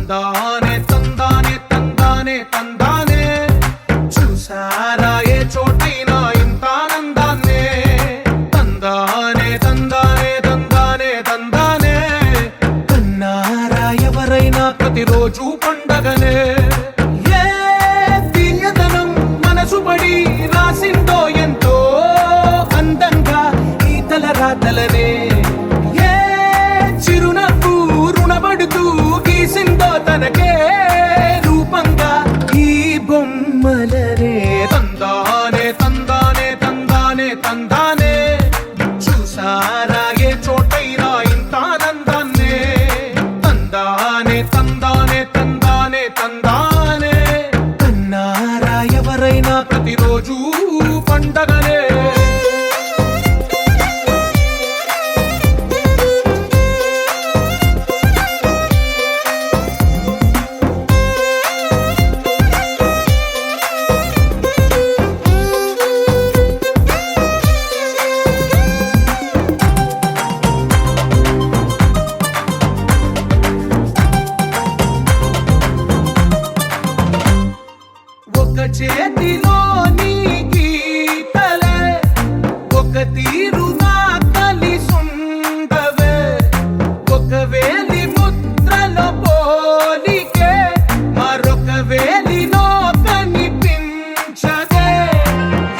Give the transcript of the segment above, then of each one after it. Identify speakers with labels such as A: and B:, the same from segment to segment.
A: తందానే తందానే తందానే తందానే చూసారా ఏ చోటైనా ఇంత ఆనందాన్నే తందానే తందానే తందానే తందానే కన్నారా ఎవరైనా ప్రతిరోజు పండగనే ఏ తీయదనం మనసు పడి రాసిందో ఎంతో అందంగా ఈ తల రాతలనే ఏ చిరునవ్వు రుణపడుతూ గీసిందో తనకే రూపంగా ఈ బొమ్మలనే తందానే తందానే తందానే తందానే చూసారా ఏ చోటైనా ఇంత ఆనందాన్నే తందానే తందానే తందానే తందానే కన్నారా ఎవరైనా ప్రతిరోజు పండగనే ఒక చేతిలోని గీతలే ఒక తీరుగా కలిసుండవే ఒక వేలి ముద్రలో పోలికే మరొక వేలిలో కనిపించదే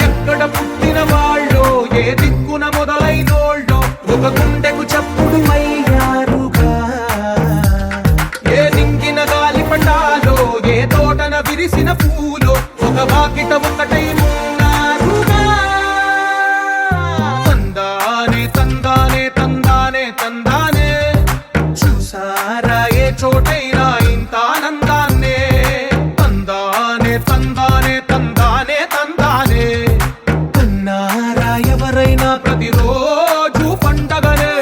A: ఎక్కడ పుట్టిన వాళ్ళో ఏ దిక్కున మొదలైనోళ్ళో ఒక గుండెకు చప్పుడు అయ్యారుగా ఏ నింగిన గాలి పటాలో ఏ తోటన విరిసిన పూలో ఒక వాకిట ఒకటై ఉన్నారుగా తందానే తందానే తందానే తందానే చూసారా ఏ చోటైనా ఇంత ఆనందాన్నే తందానే తందానే తందానే తందానే కన్నారా ఎవరైనా ప్రతిరోజు పండగనే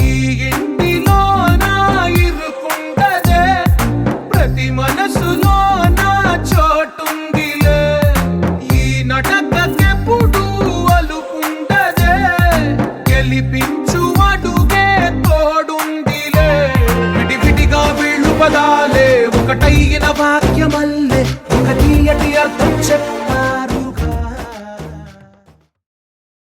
A: ఈ ఇంటిలో నా ఇరుకుండదే ప్రతి మనసులో నా చోటుందిలే ఈ నటకెప్పుడు అలుకుండదే గెలిపించు అడుగే తోడుందిలే విడివిడిగా వీళ్ళు పదాలే ఒకటైన వాక్యమల్ల